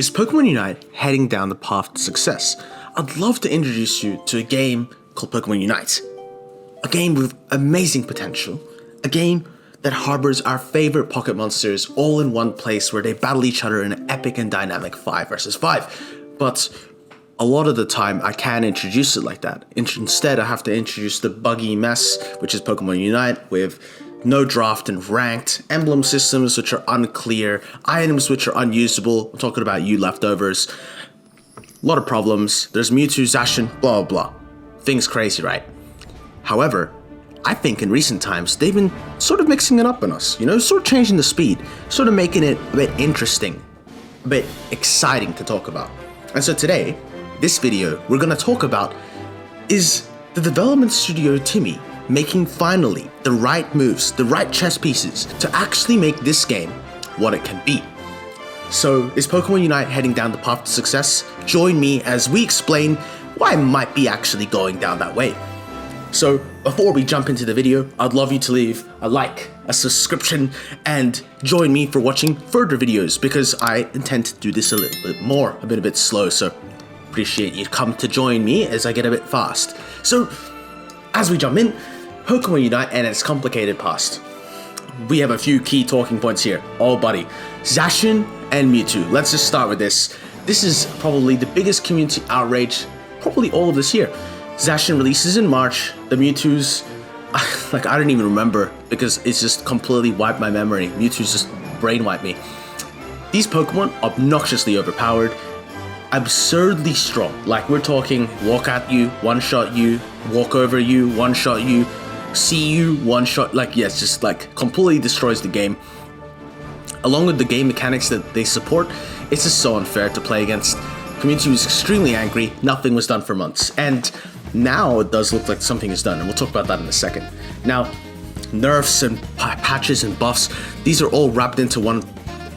Is Pokemon Unite heading down the path to success? I'd love to introduce you to a game called Pokemon Unite. A game with amazing potential. A game that harbors our favorite pocket monsters all in one place where they battle each other in an epic and dynamic 5 versus 5. But a lot of the time I can't introduce it like that. Instead I have to introduce the buggy mess, which is Pokemon Unite, with no draft and ranked, emblem systems which are unclear, items which are unusable. I'm talking about you leftovers. A lot of problems. There's Mewtwo, Zacian, blah blah blah. Things crazy, right? However, I think in recent times they've been sort of mixing it up on us, sort of changing the speed, sort of making it a bit interesting, a bit exciting to talk about. And so today, this video, we're gonna talk about, is the development studio Timmy making finally the right moves, the right chess pieces to actually make this game what it can be. So is Pokemon Unite heading down the path to success? Join me as we explain why it might be actually going down that way. So before we jump into the video, I'd love you to leave a like, a subscription, and join me for watching further videos because I intend to do this a little bit more. I've been a bit slow, so appreciate you come to join me as I get a bit fast. So as we jump in, Pokemon Unite and its complicated past. We have a few key talking points here. Oh buddy, Zacian and Mewtwo. Let's just start with this. This is probably the biggest community outrage probably all of this year. Zacian releases in March, the Mewtwo's, like I don't even remember because it's just completely wiped my memory. Mewtwo's just brainwiped me. These Pokemon, obnoxiously overpowered, absurdly strong. Like we're talking walk at you, one-shot you, walk over you, one-shot you, see you, one-shot, like yes, just like completely destroys the game. Along with the game mechanics that they support, it's just so unfair to play against. Community was extremely angry, nothing was done for months, and now it does look like something is done, and we'll talk about that in a second. Now, nerfs and patches and buffs, these are all wrapped into one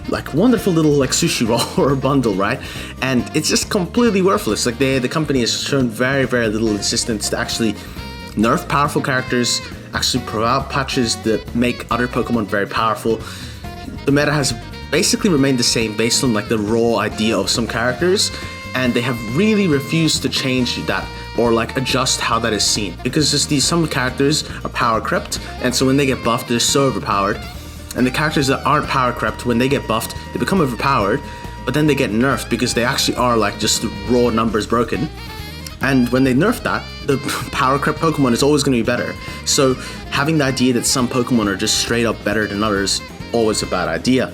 like wonderful little like sushi roll or bundle, right? And it's just completely worthless. Like the company has shown very little insistence to actually nerf powerful characters, actually provide patches that make other Pokemon very powerful. The meta has basically remained the same based on like the raw idea of some characters, and they have really refused to change that or like adjust how that is seen, because just some characters are power crept, and so when they get buffed they're so overpowered, and the characters that aren't power crept, when they get buffed they become overpowered, but then they get nerfed because they actually are like just raw numbers broken. And when they nerf that, the power crept Pokemon is always going to be better. So having the idea that some Pokemon are just straight up better than others, always a bad idea.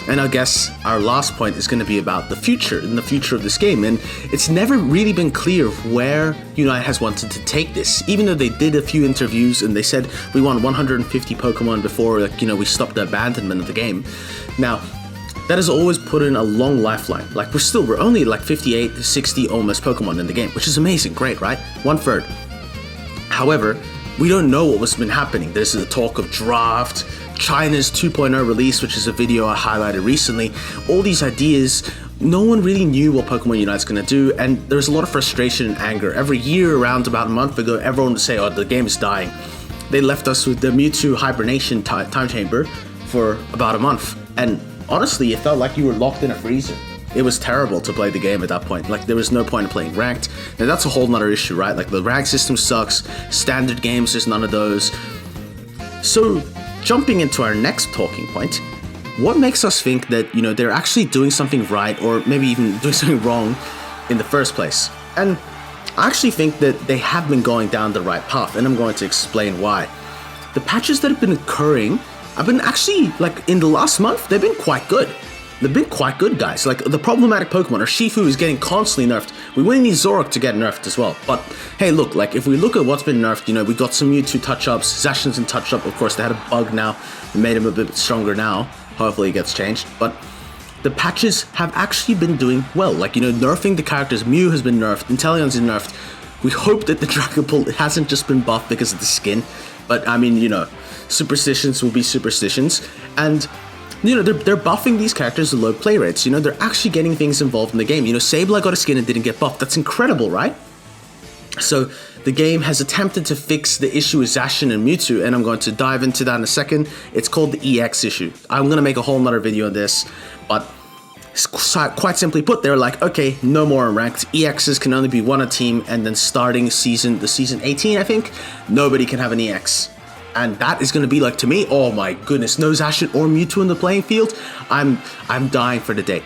And I guess our last point is going to be about the future and the future of this game. And it's never really been clear where Unite has wanted to take this, even though they did a few interviews and they said we want 150 Pokemon before we stopped the abandonment of the game. Now, that has always put in a long lifeline. Like we're only like 58 to 60 almost Pokemon in the game, which is amazing, great, right? 1/3. However, we don't know what was been happening. There's a talk of draft, China's 2.0 release, which is a video I highlighted recently. All these ideas, no one really knew what Pokemon Unite's gonna do, and there's a lot of frustration and anger. Every year around about a month ago, everyone would say, oh, the game is dying. They left us with the Mewtwo hibernation time chamber for about a month, and honestly, it felt like you were locked in a freezer. It was terrible to play the game at that point. Like there was no point in playing ranked. Now that's a whole nother issue, right? Like the rank system sucks, standard games, there's none of those. So jumping into our next talking point, what makes us think that, they're actually doing something right or maybe even doing something wrong in the first place? And I actually think that they have been going down the right path, and I'm going to explain why. The patches that have been occurring have been actually, like in the last month, they've been quite good. They've been quite good, guys. Like the problematic Pokemon, or Shifu is getting constantly nerfed. We wouldn't need Zoroark to get nerfed as well. But hey, look, like if we look at what's been nerfed, we got some Mewtwo touch-ups, Zacian's in touch-up. Of course, they had a bug now. It made him a bit stronger now. Hopefully it gets changed. But the patches have actually been doing well. Like, nerfing the characters. Mew has been nerfed. Inteleon's been nerfed. We hope that the Dragapult hasn't just been buffed because of the skin. But I mean, superstitions will be superstitions. And they're buffing these characters with low play rates. They're actually getting things involved in the game. Sableye got a skin and didn't get buffed. That's incredible, right? So the game has attempted to fix the issue with Zacian and Mewtwo, and I'm going to dive into that in a second. It's called the EX issue. I'm going to make a whole nother video on this, but Quite simply put, they're like, okay, no more ranked. EXs can only be one a team, and then starting the season 18, I think, nobody can have an EX. And that is going to be like, to me, oh my goodness, no Zacian or Mewtwo in the playing field. I'm dying for the day.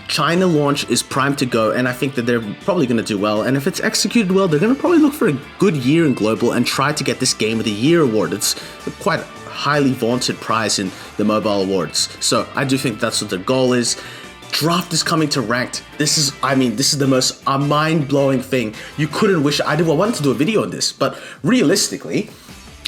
China launch is primed to go, and I think that they're probably going to do well. And if it's executed well, they're going to probably look for a good year in global and try to get this Game of the Year award. It's quite a highly vaunted prize in the mobile awards. So I do think that's what their goal is. Draft is coming to ranked. This is the most mind-blowing thing. You couldn't wish. I wanted to do a video on this, but realistically,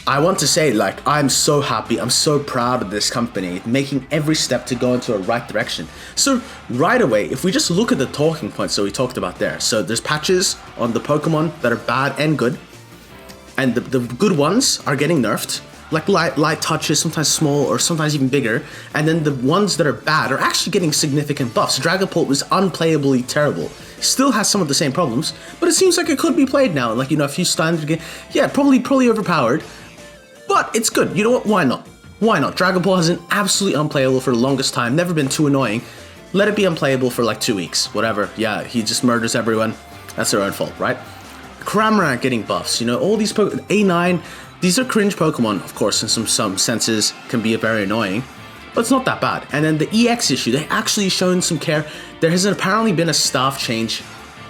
I want to say, like, I'm so happy, I'm so proud of this company, making every step to go into a right direction. So right away, if we just look at the talking points that we talked about there, so there's patches on the Pokemon that are bad and good, and the good ones are getting nerfed, like light touches, sometimes small or sometimes even bigger, and then the ones that are bad are actually getting significant buffs. Dragapult was unplayably terrible. Still has some of the same problems, but it seems like it could be played now. Like, you know, a few standard games, yeah, probably overpowered. But it's good. You know what? Why not? Why not? Dragapult has been absolutely unplayable for the longest time. Never been too annoying. Let it be unplayable for like 2 weeks. Whatever. Yeah, he just murders everyone. That's their own fault, right? Cramorant getting buffs. You know, all these A9, these are cringe Pokemon, of course, in some senses can be very annoying. But it's not that bad. And then the EX issue, they actually shown some care. There has apparently been a staff change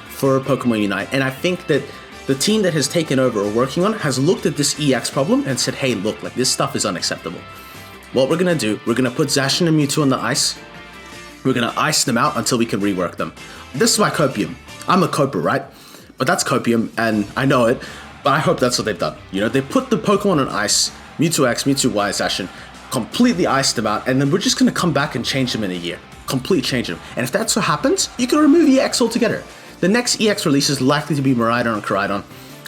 for Pokemon Unite. And I think that the team that has taken over or working on has looked at this EX problem and said, hey, look, like, this stuff is unacceptable. What we're going to do, we're going to put Zacian and Mewtwo on the ice. We're going to ice them out until we can rework them. This is my copium. I'm a coper, right? But that's copium, and I know it, but I hope that's what they've done. You know, they put the Pokemon on ice, Mewtwo X, Mewtwo Y, Zacian, completely iced them out, and then we're just going to come back and change them in a year. Completely change them. And if that's what happens, you can remove EX altogether. The next EX release is likely to be Miraidon and Koraidon.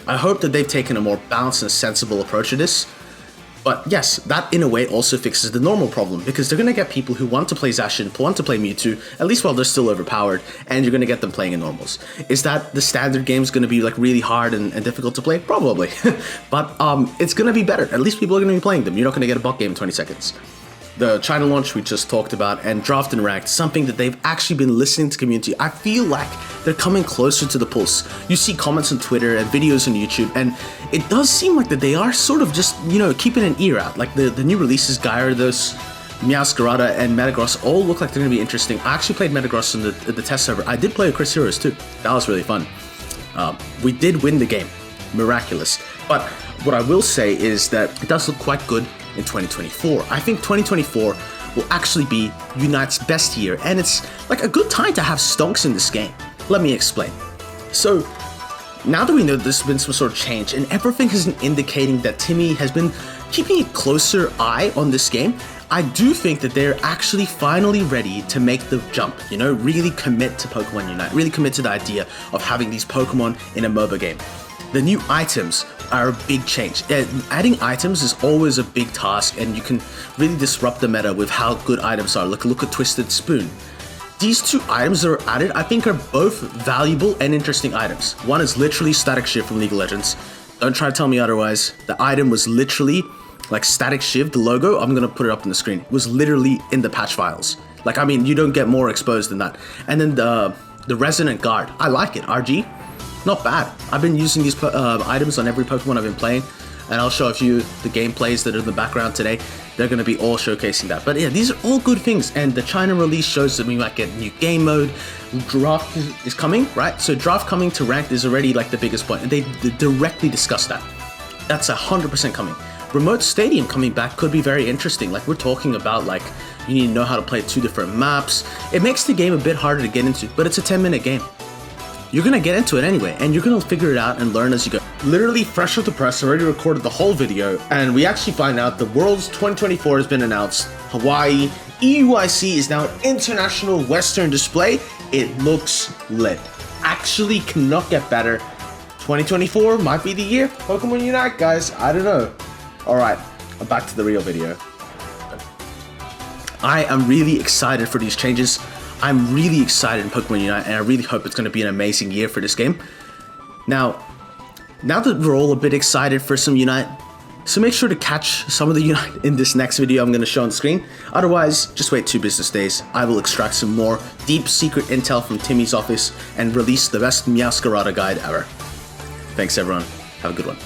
I hope that they've taken a more balanced and sensible approach to this. But yes, that in a way also fixes the normal problem, because they're going to get people who want to play Zacian, want to play Mewtwo, at least while they're still overpowered, and you're going to get them playing in normals. Is that the standard game is going to be like really hard and difficult to play? Probably. But it's going to be better. At least people are going to be playing them. You're not going to get a bot game in 20 seconds. The China launch we just talked about, and draft and ranked, something that they've actually been listening to community. I feel like they're coming closer to the pulse. You see comments on Twitter and videos on YouTube, and it does seem like that they are sort of just, you know, keeping an ear out. Like the new releases, Gyarados, Meowscarada, and Metagross all look like they're going to be interesting. I actually played Metagross in the test server. I did play with Chris Heroes too. That was really fun. We did win the game. Miraculous. But what I will say is that it does look quite good in 2024. I think 2024 will actually be Unite's best year, and it's like a good time to have stonks in this game. Let me explain. So now that we know there's been some sort of change and everything has been indicating that Timmy has been keeping a closer eye on this game, I do think that they're actually finally ready to make the jump, you know, really commit to Pokemon Unite, really commit to the idea of having these Pokemon in a MOBA game. The new items are a big change. Adding items is always a big task, and you can really disrupt the meta with how good items are. Look at Twisted Spoon. These two items that are added, I think, are both valuable and interesting items. One is literally Static Shiv from League of Legends. Don't try to tell me otherwise. The item was literally like Static Shiv, the logo. I'm gonna put it up on the screen. It was literally in the patch files. Like, I mean, you don't get more exposed than that. And then the Resonant Guard. I like it. RG. Not bad. I've been using these items on every Pokemon I've been playing, and I'll show a few the gameplays that are in the background today. They're going to be all showcasing that. But yeah, these are all good things, and the China release shows that we might get new game mode. Draft is coming, right? So draft coming to ranked is already like the biggest point, and they directly discuss that. That's 100% coming. Remote Stadium coming back could be very interesting. Like, we're talking about, like, you need to know how to play 2 different maps. It makes the game a bit harder to get into, but it's a 10-minute game. You're gonna get into it anyway, and you're gonna figure it out and learn as you go. Literally fresh off the press, already recorded the whole video, and we actually find out the Worlds 2024 has been announced. Hawaii, EUIC is now an international Western display. It looks lit. Actually cannot get better. 2024 might be the year. Pokemon Unite, guys, I don't know. Alright, back to the real video. I am really excited for these changes. I'm really excited in Pokemon Unite, and I really hope it's going to be an amazing year for this game. Now that we're all a bit excited for some Unite, So make sure to catch some of the Unite in this next video I'm going to show on the screen. Otherwise, just wait 2 business days. I will extract some more deep secret intel from Timmy's office and release the best Meowscarada guide ever. Thanks everyone. Have a good one.